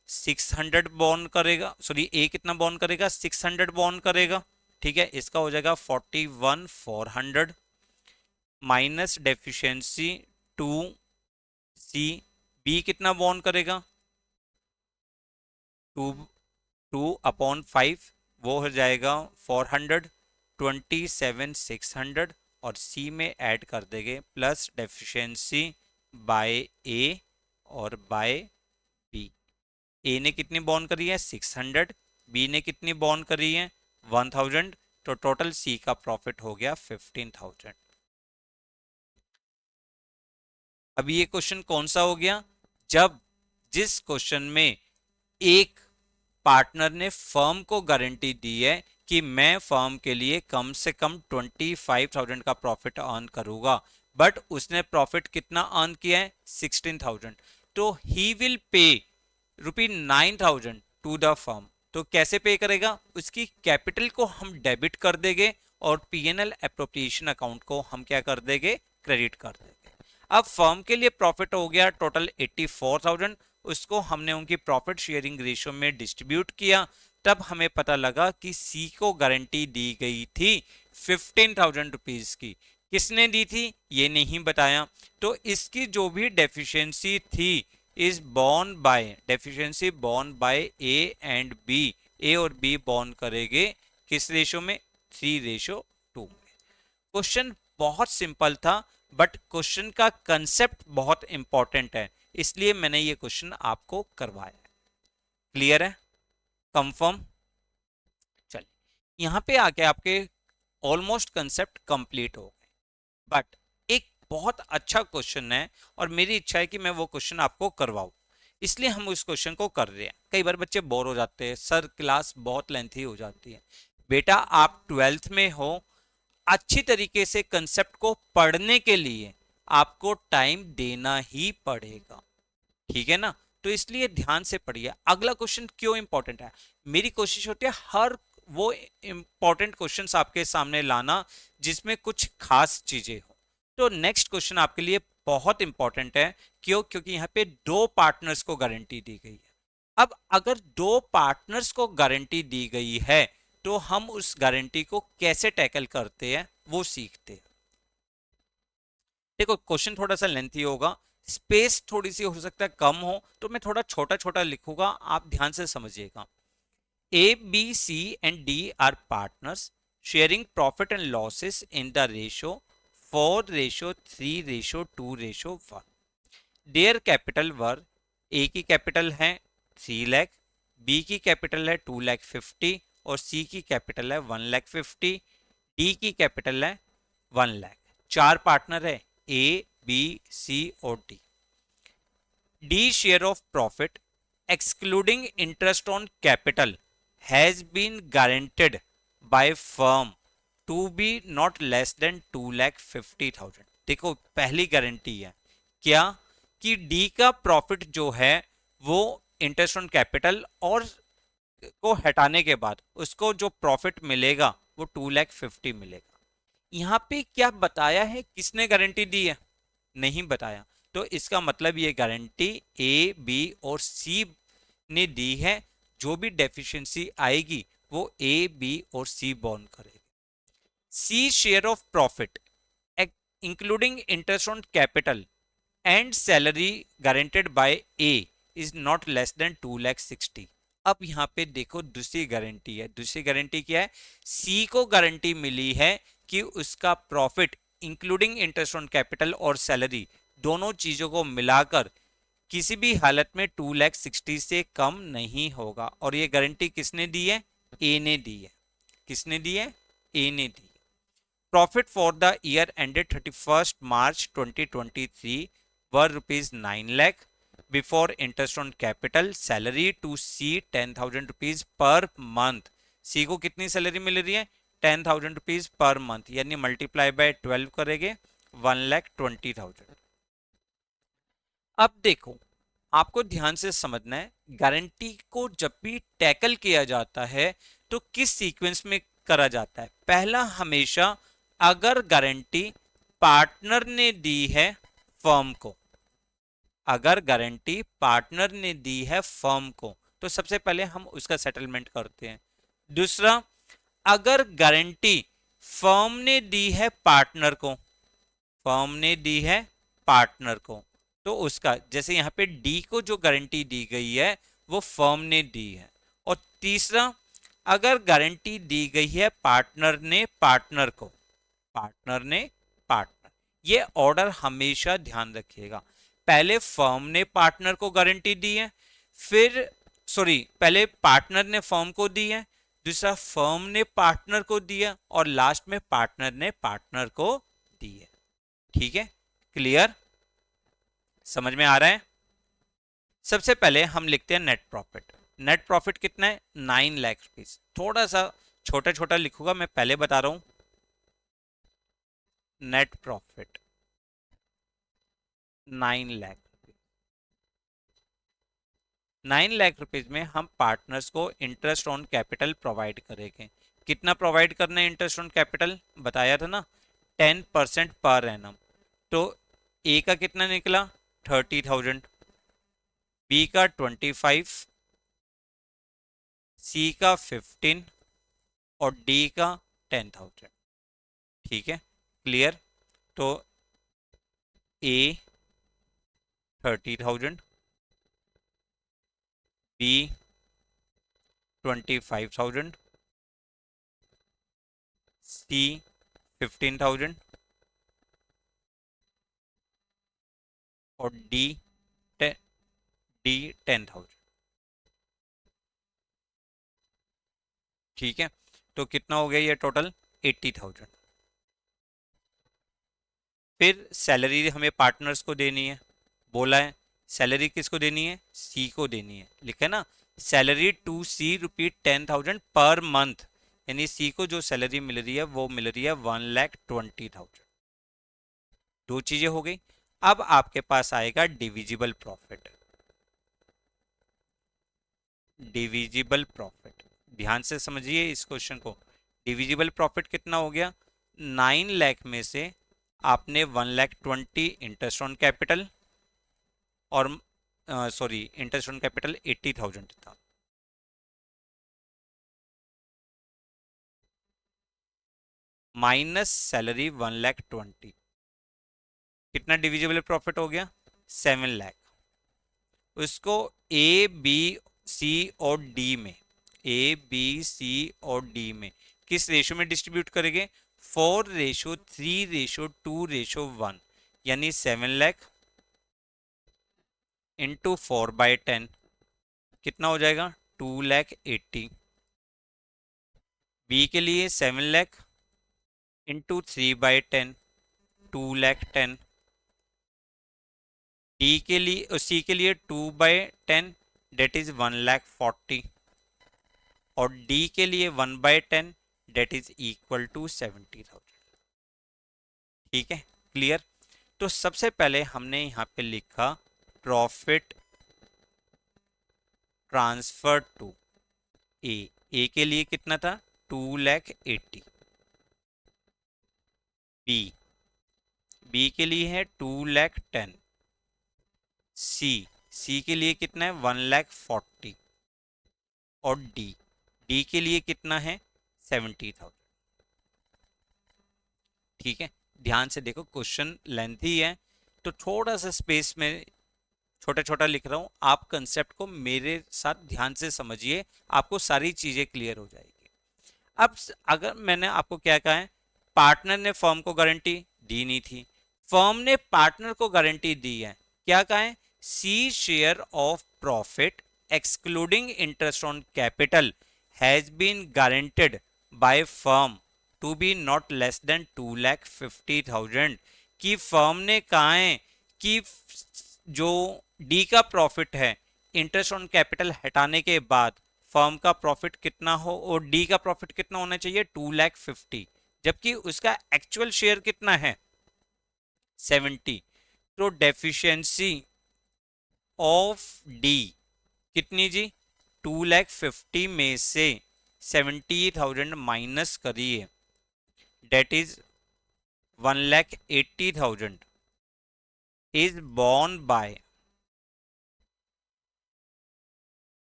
600 बॉर्न करेगा, सॉरी A कितना बॉर्न करेगा, 600 बॉर्न करेगा। ठीक है, इसका हो जाएगा 41,400 माइनस डेफिशिएंसी 2C। B कितना बॉर्न करेगा, 2/5, वो हो जाएगा 400, 27,600 और C में ऐड कर देंगे प्लस डेफिशिएंसी बाय A और बाय B। A ने कितनी बॉर्न करी है, 600, B ने कितनी बॉर्न करी है, 1,000। तो टोटल C का प्रॉफिट हो गया 15,000। अभी ये क्वेश्चन कौन सा हो गया, जब जिस क्वेश्चन में एक पार्टनर ने फर्म को गारंटी दी है कि मैं फर्म के लिए कम से कम 25,000 का प्रॉफिट अर्न करूंगा, बट उसने प्रॉफिट कितना अर्न किया है, 16,000। तो he will pay ₹9,000 to the firm. तो कैसे पे करेगा, उसकी कैपिटल को हम डेबिट कर देंगे और पीएनएल एप्रोप्रिएशन अकाउंट को हम क्या कर देंगे, क्रेडिट कर देंगे। अब फर्म के लिए प्रॉफिट हो गया टोटल 84,000, उसको हमने उनकी प्रॉफिट शेयरिंग रेशियो में डिस्ट्रीब्यूट किया। तब हमें पता लगा कि सी को गारंटी दी गई थी 15,000 रुपीज की। किसने दी थी ये नहीं बताया। तो इसकी जो भी डेफिशिएंसी थी is borne by, deficiency borne by A and B. A और बी बॉर्न करेंगे किस रेशो में, 3:2 में। क्वेश्चन बहुत सिंपल था, बट क्वेश्चन का कंसेप्ट बहुत इंपॉर्टेंट है, इसलिए मैंने ये क्वेश्चन आपको करवाया। क्लियर है, कंफर्म। चलिए यहां पे आके आपके ऑलमोस्ट कंसेप्ट कंप्लीट हो गए, बट एक बहुत अच्छा क्वेश्चन है और मेरी इच्छा है कि मैं वो क्वेश्चन आपको करवाऊं, इसलिए हम उस क्वेश्चन को कर रहे हैं। कई बार बच्चे बोर हो जाते हैं, सर क्लास बहुत लेंथी हो जाती है। बेटा आप 12th में हो, अच्छी तरीके से कंसेप्ट को पढ़ने के लिए आपको टाइम देना ही पड़ेगा। ठीक है ना, तो इसलिए ध्यान से पढ़िए। अगला क्वेश्चन क्यों इंपॉर्टेंट है, मेरी कोशिश होती है हर वो इंपॉर्टेंट क्वेश्चंस आपके सामने लाना जिसमें कुछ खास चीजें हो। तो नेक्स्ट क्वेश्चन आपके लिए बहुत इंपॉर्टेंट है। क्यों? क्योंकि यहाँ पे दो पार्टनर्स को गारंटी दी गई है। अब अगर दो पार्टनर्स को गारंटी दी गई है तो हम उस गारंटी को कैसे टैकल करते हैं वो सीखते हैं। देखो क्वेश्चन थोड़ा सा लेंथी होगा, स्पेस थोड़ी सी हो सकता है कम हो, तो मैं थोड़ा छोटा छोटा लिखूंगा, आप ध्यान से समझिएगा। A B C and D are partners sharing profit and losses in the ratio 4:3:2:1। Their capital were, A की कैपिटल है 3 लाख, बी की कैपिटल है 2,50,000 और सी की कैपिटल है 1,50,000, डी की कैपिटल है 1 लाख। चार पार्टनर है ए बी सी और D. D share of profit excluding interest on capital has been guaranteed by firm to be not less than 2,50,000। देखो पहली गारंटी है क्या कि डी का प्रॉफिट जो है वो इंटरेस्ट ऑन कैपिटल और को हटाने के बाद उसको जो प्रॉफिट मिलेगा वो 2,50,000 मिलेगा। यहाँ पे क्या बताया है, किसने गारंटी दी है? नहीं बताया। तो इसका मतलब ये गारंटी ए, बी और सी ने दी है। जो भी डेफिशिएंसी आएगी वो ए, बी और सी बॉर्न करेगी। C share of profit including interest on capital and salary guaranteed by A is not less than 2,60,000। अब यहाँ पे देखो दूसरी गारंटी है। दूसरी गारंटी क्या है? सी को गारंटी मिली है कि उसका profit including interest on capital और सैलरी दोनों चीजों को मिलाकर किसी भी हालत में 2,60,000 से कम नहीं होगा। और ये गारंटी किसने दी है? ए ने दी है। किसने दी है? ए ने दी है। Profit for the year ended 31 March 2023 were rupees 9 lakh before interest on capital. Salary to C 10,000 rupees per month. C को कितनी सैलरी मिल रही है? 10,000 रुपीज पर मंथ, यानी मल्टीप्लाई बाय 12 करेंगे 1,20,000। अब देखो आपको ध्यान से समझना है, गारंटी को जब भी टैकल किया जाता है तो किस सीक्वेंस में करा जाता है। पहला हमेशा अगर गारंटी पार्टनर ने दी है फर्म को, अगर गारंटी पार्टनर ने दी है फर्म को तो सबसे पहले हम उसका सेटलमेंट करते हैं। दूसरा, अगर गारंटी फर्म ने दी है पार्टनर को, फर्म ने दी है पार्टनर को, तो उसका जैसे यहां पे डी को जो गारंटी दी गई है वो फर्म ने दी है। और तीसरा, अगर गारंटी दी गई है पार्टनर ने पार्टनर को, पार्टनर ने पार्टनर, ये ऑर्डर हमेशा ध्यान रखिएगा। पहले फर्म ने पार्टनर को गारंटी दी है, फिर पहले पार्टनर ने फर्म को दी है, दूसरा फर्म ने पार्टनर को दिया और लास्ट में पार्टनर ने पार्टनर को दी है। ठीक है, क्लियर, समझ में आ रहा है? सबसे पहले हम लिखते हैं नेट प्रॉफिट। नेट प्रॉफिट कितना है? 9 लाख रुपीज। थोड़ा सा छोटा छोटा लिखूंगा, मैं पहले बता रहा हूं। Net profit 9 lakh. 9 lakh rupees में हम पार्टनर्स को इंटरेस्ट ऑन कैपिटल प्रोवाइड करेंगे। कितना प्रोवाइड करना है इंटरेस्ट ऑन कैपिटल? बताया था ना, 10% पर एनम। तो ए का कितना निकला? 30,000, बी का 25, सी का 15 और डी का 10,000। ठीक है, क्लियर। तो ए 30,000, बी 25,000, सी 15,000 और डी 10,000। ठीक है, तो कितना हो गया ये टोटल? 80,000। फिर सैलरी हमें पार्टनर्स को देनी है, बोला है। सैलरी किसको देनी है? सी को देनी है, लिखा है ना, salary to C rupee 10,000 per month, यानी सी को जो सैलरी मिल रही है वो मिल रही है 1,20,000। दो चीजें हो गई। अब आपके पास आएगा डिविजिबल प्रॉफिट। डिविजिबल प्रॉफिट, ध्यान से समझिए इस क्वेश्चन को। डिविजिबल प्रॉफिट कितना हो गया? 9 लाख में से आपने 1,20,000 इंटरेस्ट ऑन कैपिटल और इंटरेस्ट ऑन कैपिटल 80,000 था, माइनस सैलरी 1,20,000, कितना डिविजिबल प्रॉफिट हो गया? 7 लाख। उसको ए, बी, सी और डी में, ए, बी, सी और डी में किस रेशो में डिस्ट्रीब्यूट करेंगे? 4:3:2:1, यानी 7 लाख इंटू 4/10 कितना हो जाएगा? 2,80,000। बी के लिए 7 लाख इंटू 3/10 2,10,000। डी के लिए और सी के लिए 2/10 डेट इज 1,40,000 और डी के लिए 1/10 डेट इज इक्वल टू 70,000। ठीक है, क्लियर। तो सबसे पहले हमने यहाँ पे लिखा प्रॉफिट ट्रांसफर टू ए के लिए कितना था 2,80,000। बी के लिए है 2,10,000। सी के लिए कितना है 1,40,000। और डी के लिए कितना है 70,000। ठीक है, ध्यान से देखो, क्वेश्चन लेंथी है तो थोड़ा सा स्पेस में छोटा छोटा लिख रहा हूं। आप कंसेप्ट को मेरे साथ ध्यान से समझिए, आपको सारी चीजें क्लियर हो जाएगी। अब अगर मैंने आपको क्या कहा है, पार्टनर ने फर्म को गारंटी दी नहीं थी, फर्म ने पार्टनर को गारंटी दी है। क्या कहा है, C share of profit excluding interest on capital has been guaranteed by firm to be not less than 2,50,000। की फर्म ने कहा है कि जो डी का प्रॉफिट है इंटरेस्ट ऑन कैपिटल हटाने के बाद फर्म का प्रॉफिट कितना हो, और डी का प्रॉफिट कितना होना चाहिए 2,50,000, जबकि उसका एक्चुअल शेयर कितना है 70। तो डेफिशिएंसी ऑफ डी कितनी जी 2,50,000 में से 70,000 माइनस करिए, that is 1,80,000 is borne by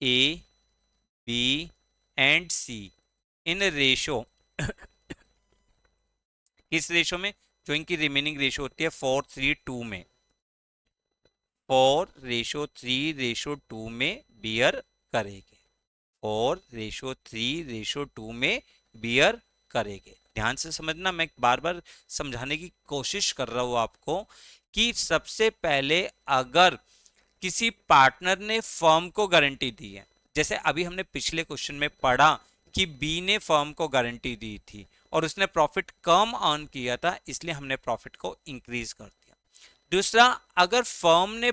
A, B and C in a ratio किस रेशो में, जो इनकी रिमेनिंग रेशो होती है 4:3:2 में, 4:3:2 में बियर करेंगे, 4:3:2 में बियर करेंगे। ध्यान से समझना, मैं बार बार समझाने की कोशिश कर रहा हूं आपको कि सबसे पहले अगर किसी पार्टनर ने फर्म को गारंटी दी है, जैसे अभी हमने पिछले क्वेश्चन में पढ़ा कि बी ने फर्म को गारंटी दी थी और उसने प्रॉफिट कम अर्न किया था, इसलिए हमने प्रॉफिट को इंक्रीज कर दिया। दूसरा, अगर फर्म ने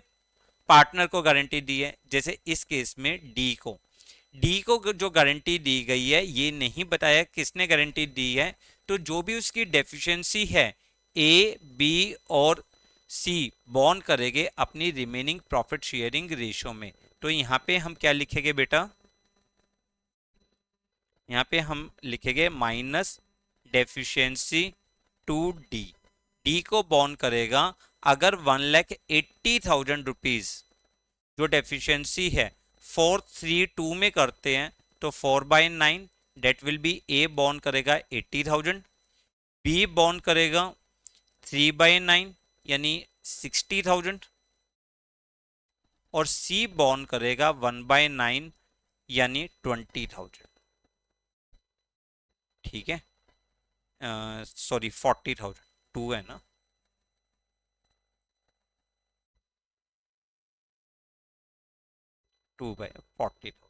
पार्टनर को गारंटी दी है, जैसे इस केस में डी को जो गारंटी दी गई है ये नहीं बताया किसने गारंटी दी है, तो जो भी उसकी डेफिशिएंसी है ए, बी और सी बॉर्न करेंगे अपनी रिमेनिंग प्रॉफिट शेयरिंग रेशियो में। तो यहां पे हम क्या लिखेंगे बेटा, यहां पे हम लिखेंगे minus deficiency to D. D को बॉर्न करेगा अगर 1,80,000 रुपीज जो डेफिशिएंसी है 4:3:2 में करते हैं तो 4/9 that will be A borne करेगा 80,000, बी बॉर्न करेगा 3/9 यानी 60,000 और सी बॉर्न करेगा 1/9 यानी 20,000। ठीक है, सॉरी 40,000, 2 है ना, टू बाय 40,000।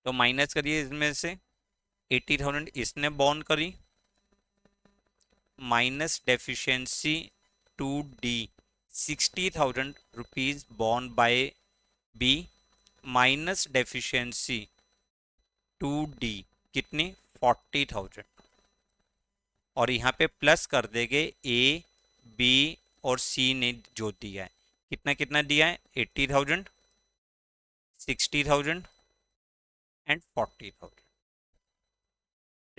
तो माइनस करिए इसमें से 80,000 इसने बॉर्न करी, minus deficiency to D 60,000 rupees borne by B, minus deficiency to D कितनी 40,000, और यहाँ पे प्लस कर देंगे ए, बी और सी ने जो दिया है, कितना कितना दिया है 80,000, 60,000 and 40,000,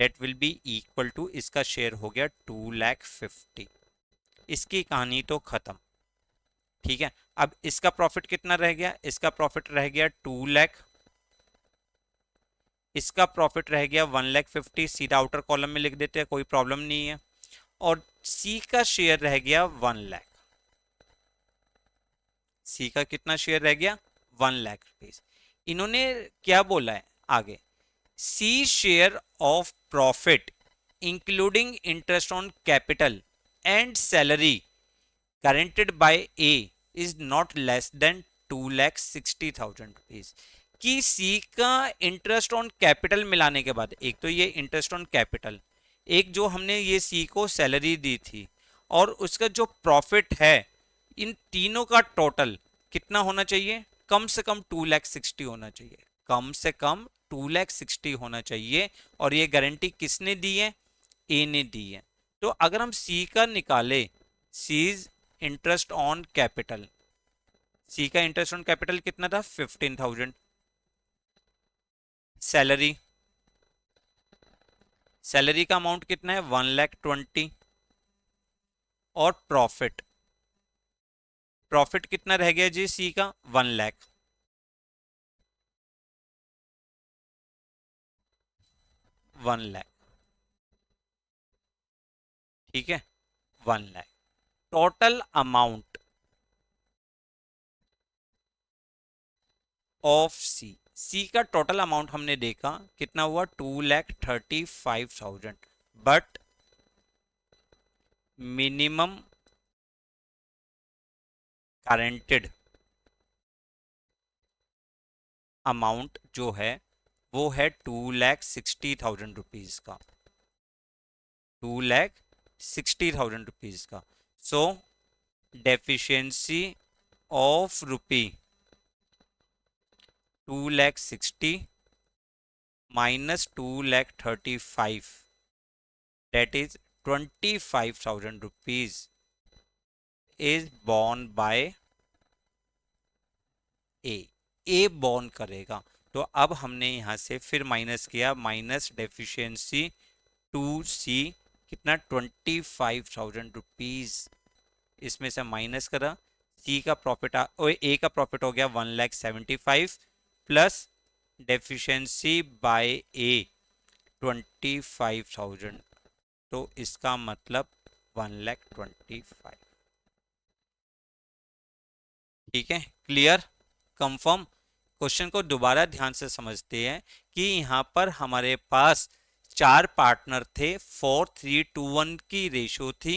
that will be equal to, इसका शेयर हो गया 2,50,000। इसकी कहानी तो खत्म। ठीक है, अब इसका प्रॉफिट कितना रह गया, इसका प्रॉफिट रह गया 2 लाख, इसका प्रॉफिट रह गया 1,50,000, सीधा आउटर कॉलम में लिख देते हैं, कोई प्रॉब्लम नहीं है। और सी का शेयर रह गया 1 लाख, सी का कितना शेयर रह गया 1 लाख रुपीज। इन्होंने क्या बोला है आगे, C share of profit including interest on capital and salary guaranteed by A is not less than 2,60,000 rupees. कि सी का इंटरेस्ट ऑन कैपिटल मिलाने के बाद, एक तो ये इंटरेस्ट ऑन कैपिटल, एक जो हमने ये सी को सैलरी दी थी, और उसका जो प्रॉफिट है, इन तीनों का टोटल कितना होना चाहिए, कम से कम 2,60,000 होना चाहिए, कम से कम 2,60,000 होना चाहिए, और ये गारंटी किसने दी है? ए ने दी है। तो अगर हम सी का निकाले, सीज इंटरेस्ट ऑन कैपिटल, सी का इंटरेस्ट ऑन कैपिटल कितना था? 15,000। सैलरी, सैलरी का अमाउंट कितना है? 1,20,000। और प्रॉफिट, प्रॉफिट कितना रह गया जी सी का? 1,00,000। 1,00,000, ठीक है, 1,00,000। टोटल अमाउंट ऑफ सी, सी का टोटल अमाउंट हमने देखा कितना हुआ? 2,35,000। बट मिनिमम गारंटेड अमाउंट जो है वो है 2,60,000 रुपीज का, 2,60,000 रुपीज का। सो deficiency of rupee 2,60,000 minus 2,35,000, that is 25,000 rupees is borne by A borne करेगा। तो अब हमने यहां से फिर माइनस किया, माइनस डेफिशिएंसी 2C कितना? 25,000 रुपीज, इसमें से माइनस करा, सी का प्रॉफिट ए का प्रॉफिट हो गया 1,75,000 प्लस डेफिशिएंसी बाय ए 25,000, तो इसका मतलब 1,25,000। ठीक है, क्लियर, कंफर्म। क्वेश्चन को दोबारा ध्यान से समझते हैं कि यहाँ पर हमारे पास 4 पार्टनर थे, 4:3:1 की रेशो थी,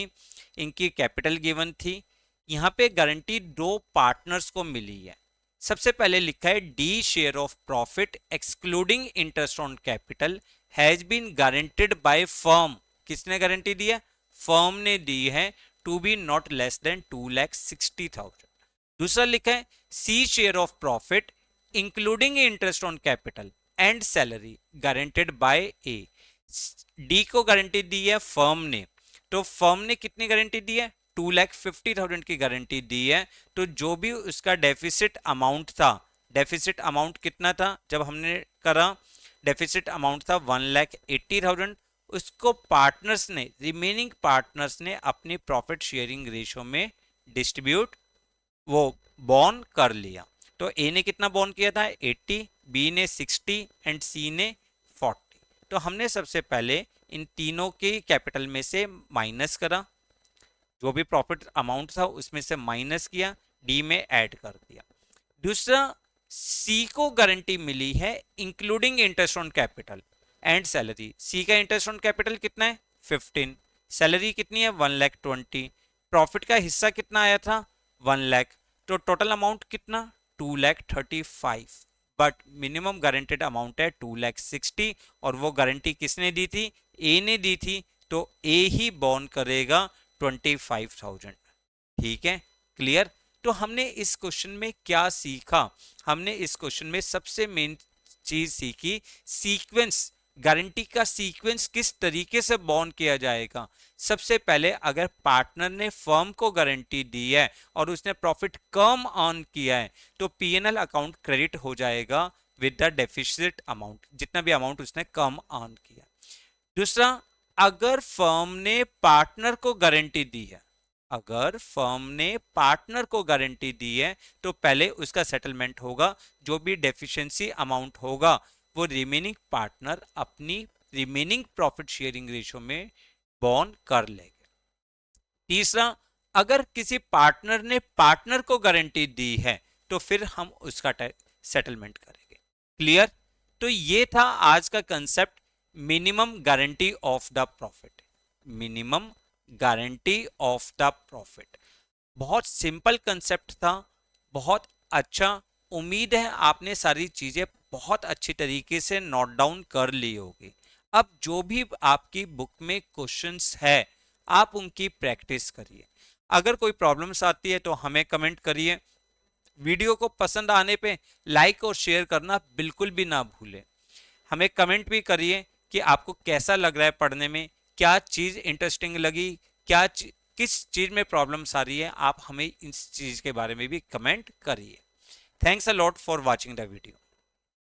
इनकी कैपिटल गिवन थी। यहाँ पे गारंटी 2 पार्टनर्स को मिली है। सबसे पहले लिखा है D share of profit excluding interest on capital has been guaranteed by firm. किसने गारंटी दी है? फर्म ने दी है, to be not less than 2,60,000। दूसरा लिखा है C share of profit including interest on capital and salary guaranteed by A. D को गारंटी दी है फर्म ने, तो फर्म ने कितनी गारंटी दी है? 2,50,000 की गारंटी दी है। तो जो भी उसका डेफिसिट अमाउंट था, डेफिसिट अमाउंट कितना था जब हमने करा? डेफिसिट अमाउंट था 1,80,000। उसको पार्टनर्स ने, रिमेनिंग पार्टनर्स ने अपनी प्रॉफिट शेयरिंग रेशियो में डिस्ट्रीब्यूट वो बॉर्न कर लिया। तो ए ने कितना बॉर्न किया था? 80, बी ने 60 एंड सी ने 40। तो हमने सबसे पहले इन तीनों के कैपिटल में से माइनस करा, जो भी प्रॉफिट अमाउंट था उसमें से माइनस किया, डी में ऐड कर दिया। दूसरा, सी को गारंटी मिली है including interest on capital and salary. C का इंटरेस्ट ऑन कैपिटल कितना है? 15, सैलरी कितनी है? 1,20,000, प्रॉफिट का हिस्सा कितना आया था? 1,00,000। तो टोटल अमाउंट कितना? 2,35,000। बट मिनिमम गारंटेड अमाउंट है 2,60,000, और वो गारंटी किसने दी थी? ए ने दी थी। तो ए ही बॉर्न करेगा 25,000। ठीक है, क्लियर। तो हमने इस क्वेश्चन में क्या सीखा? हमने इस क्वेश्चन में सबसे मेन चीज सीखी, सीक्वेंस, गारंटी का सीक्वेंस किस तरीके से बॉर्न किया जाएगा। सबसे पहले अगर पार्टनर ने फर्म को गारंटी दी है और उसने प्रॉफिट कम अर्न किया है, तो पीएनएल अकाउंट क्रेडिट हो जाएगा विद द डेफिसिट अमाउंट, जितना भी अमाउंट उसने कम अर्न किया। दूसरा, अगर फर्म ने पार्टनर को गारंटी दी है, अगर फर्म ने पार्टनर को गारंटी दी है, तो पहले उसका सेटलमेंट होगा, जो भी डेफिशिएंसी अमाउंट होगा वो रिमेनिंग पार्टनर अपनी रिमेनिंग प्रॉफिट शेयरिंग रेशियो में बॉर्न कर लेंगे। तीसरा, अगर किसी पार्टनर ने पार्टनर को गारंटी दी है, तो फिर हम उसका सेटलमेंट करेंगे। क्लियर। तो ये था आज का concept, minimum guarantee of the profit. Minimum guarantee of the profit बहुत सिंपल कंसेप्ट था, बहुत अच्छा। उम्मीद है आपने सारी चीजें बहुत अच्छी तरीके से नोट डाउन कर ली होगी। अब जो भी आपकी बुक में क्वेश्चंस है, आप उनकी प्रैक्टिस करिए। अगर कोई प्रॉब्लम्स आती है तो हमें कमेंट करिए। वीडियो को पसंद आने पे लाइक और शेयर करना बिल्कुल भी ना भूलें। हमें कमेंट भी करिए कि आपको कैसा लग रहा है पढ़ने में, क्या चीज इंटरेस्टिंग लगी, किस चीज में प्रॉब्लम्स आ रही है, आप हमें इस चीज के बारे में भी कमेंट करिए। Thanks a lot for watching the video.